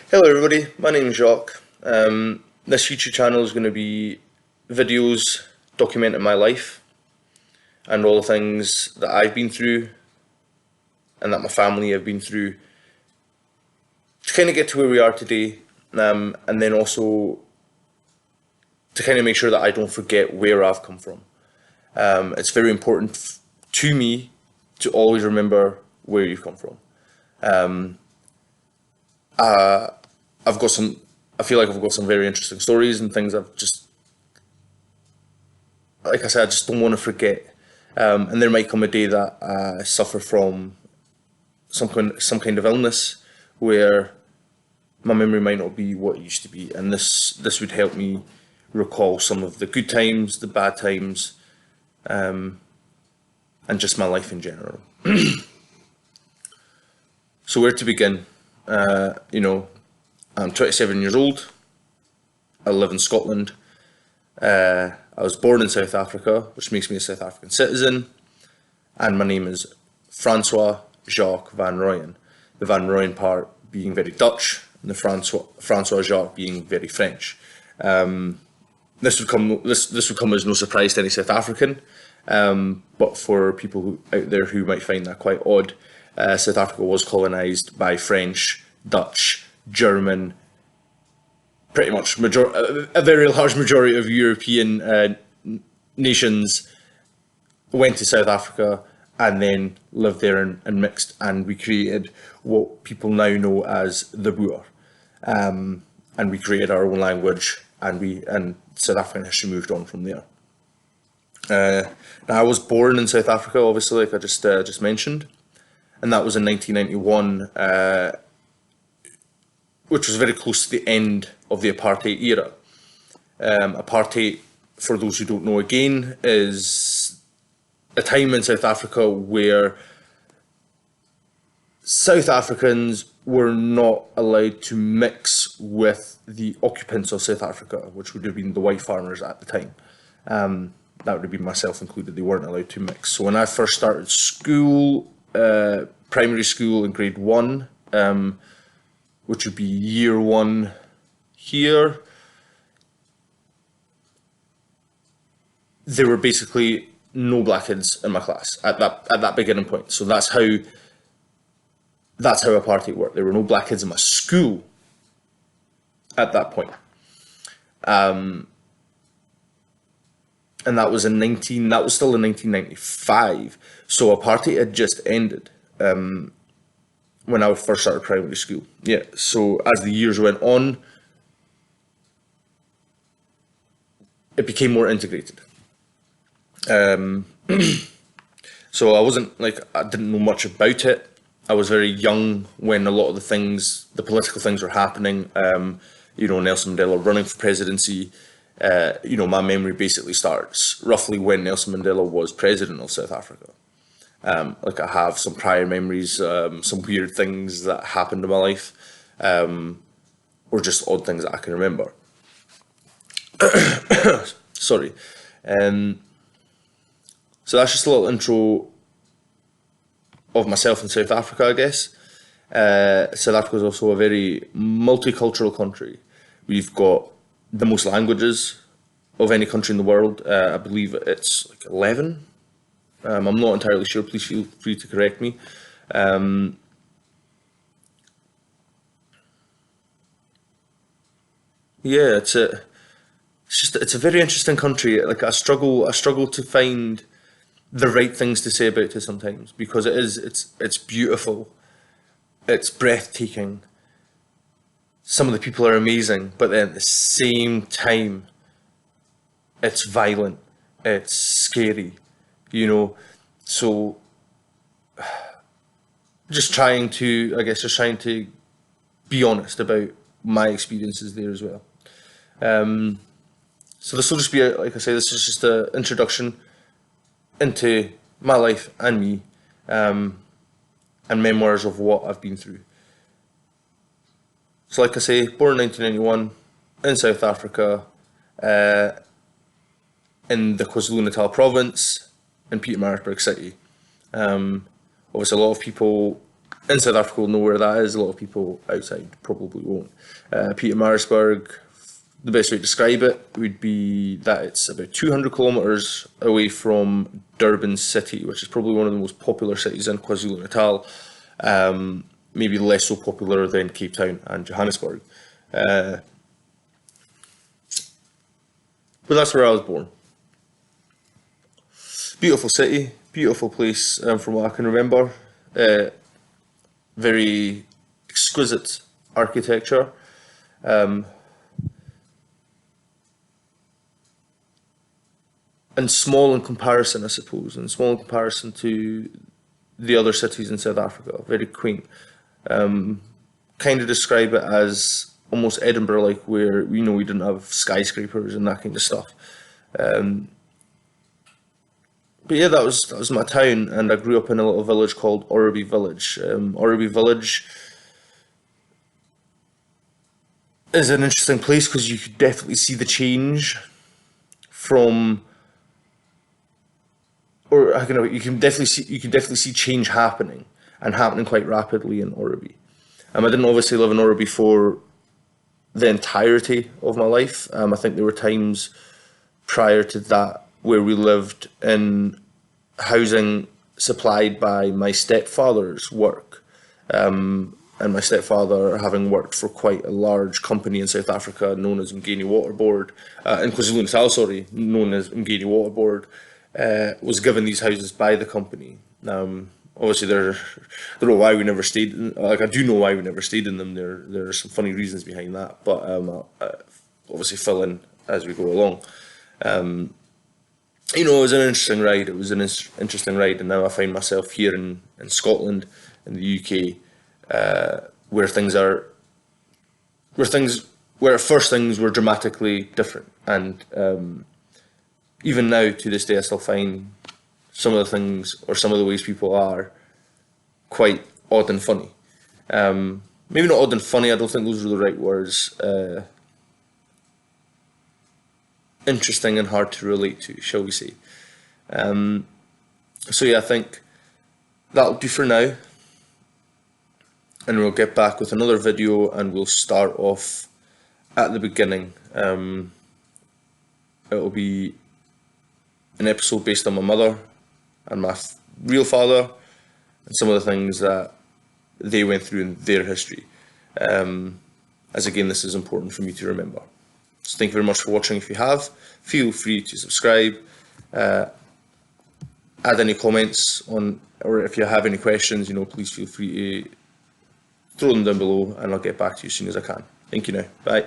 Hello everybody, my name is Jacques. This YouTube channel is going to be videos documenting my life and all the things that I've been through and that my family have been through to kind of get to where we are today, and then also to kind of make sure that I don't forget where I've come from. It's very important to me to always remember where you've come from. I've got some. I feel like I've got some very interesting stories and things I've just, like I said, I just don't want to forget. And there might come a day that I suffer from some kind of illness where my memory might not be what it used to be, and this would help me recall some of the good times, the bad times, and just my life in general. So where to begin? I'm 27 years old. I live in Scotland. I was born in South Africa, which makes me a South African citizen. And my name is Francois Jacques Van Rooyen. The Van Rooyen part being very Dutch, and the Francois Jacques being very French. This would come as no surprise to any South African, but for people out there who might find that quite odd, South Africa was colonised by French, Dutch, German, pretty much a very large majority of European nations went to South Africa and then lived there and mixed, and we created what people now know as the Boer. And we created our own language, and South African history moved on from there. Now I was born in South Africa, obviously, like I just mentioned, and that was in 1991. Which was very close to the end of the apartheid era. Apartheid, for those who don't know again, is a time in South Africa where South Africans were not allowed to mix with the occupants of South Africa, which would have been the white farmers at the time. That would have been myself included. They weren't allowed to mix. So when I first started school, primary school in grade 1, which would be year 1 here, there were basically no black kids in my class at that beginning point. So that's how apartheid worked. There were no black kids in my school at that point. And that was still in 1995. So apartheid had just ended. When I first started primary school. Yeah, so as the years went on, it became more integrated. So I didn't know much about it. I was very young when a lot of the political things were happening. Nelson Mandela running for presidency. My memory basically starts roughly when Nelson Mandela was president of South Africa. I have some prior memories, some weird things that happened in my life, or just odd things that I can remember. Sorry. So that's just a little intro of myself in South Africa, I guess. South Africa is also a very multicultural country. We've got the most languages of any country in the world. I believe it's like 11. I'm not entirely sure, please feel free to correct me. Yeah, it's a very interesting country. Like I struggle to find the right things to say about it sometimes, because it's beautiful, it's breathtaking. Some of the people are amazing, but then at the same time, it's violent, it's scary. So just trying to be honest about my experiences there as well. So this will just be, this is just an introduction into my life and me, and memoirs of what I've been through. So like I say, born in 1991 in South Africa, in the KwaZulu-Natal province, in Pietermaritzburg City. Obviously, a lot of people in South Africa will know where that is. A lot of people outside probably won't. Pietermaritzburg, the best way to describe it would be that it's about 200 kilometres away from Durban City, which is probably one of the most popular cities in KwaZulu-Natal. Maybe less so popular than Cape Town and Johannesburg. But that's where I was born. Beautiful city, beautiful place from what I can remember. Very exquisite architecture. And small in comparison, I suppose, and small in comparison to the other cities in South Africa. Very quaint. Kind of describe it as almost Edinburgh-like, where we didn't have skyscrapers and that kind of stuff. But yeah, that was my town, and I grew up in a little village called Oraby Village. Oraby Village is an interesting place because you could definitely see the change from, or you can definitely see change happening and happening quite rapidly in Oraby. I didn't obviously live in Oraby for the entirety of my life. I think there were times prior to that where we lived in housing supplied by my stepfather's work. And my stepfather, having worked for quite a large company in South Africa known as Mgeni Water Board, in KwaZulu-Natal, sorry, known as Mgeni Water Board, was given these houses by the company. Obviously, I don't know why we never stayed. I do know why we never stayed in them. There are some funny reasons behind that, but I'll obviously fill in as we go along. It was an interesting ride. It was an interesting ride, and now I find myself here in Scotland, in the UK, where at first things were dramatically different, and even now to this day I still find some of the things or some of the ways people are quite odd and funny. Maybe not odd and funny, I don't think those are the right words. Interesting and hard to relate to, shall we say. So yeah, I think that'll do for now. And we'll get back with another video, and we'll start off at the beginning. It'll be an episode based on my mother and my real father, and some of the things that they went through in their history. As again, this is important for me to remember. So thank you very much for watching. If you have, feel free to subscribe, add any comments on, or if you have any questions, please feel free to throw them down below, and I'll get back to you as soon as I can. Thank you now. Bye.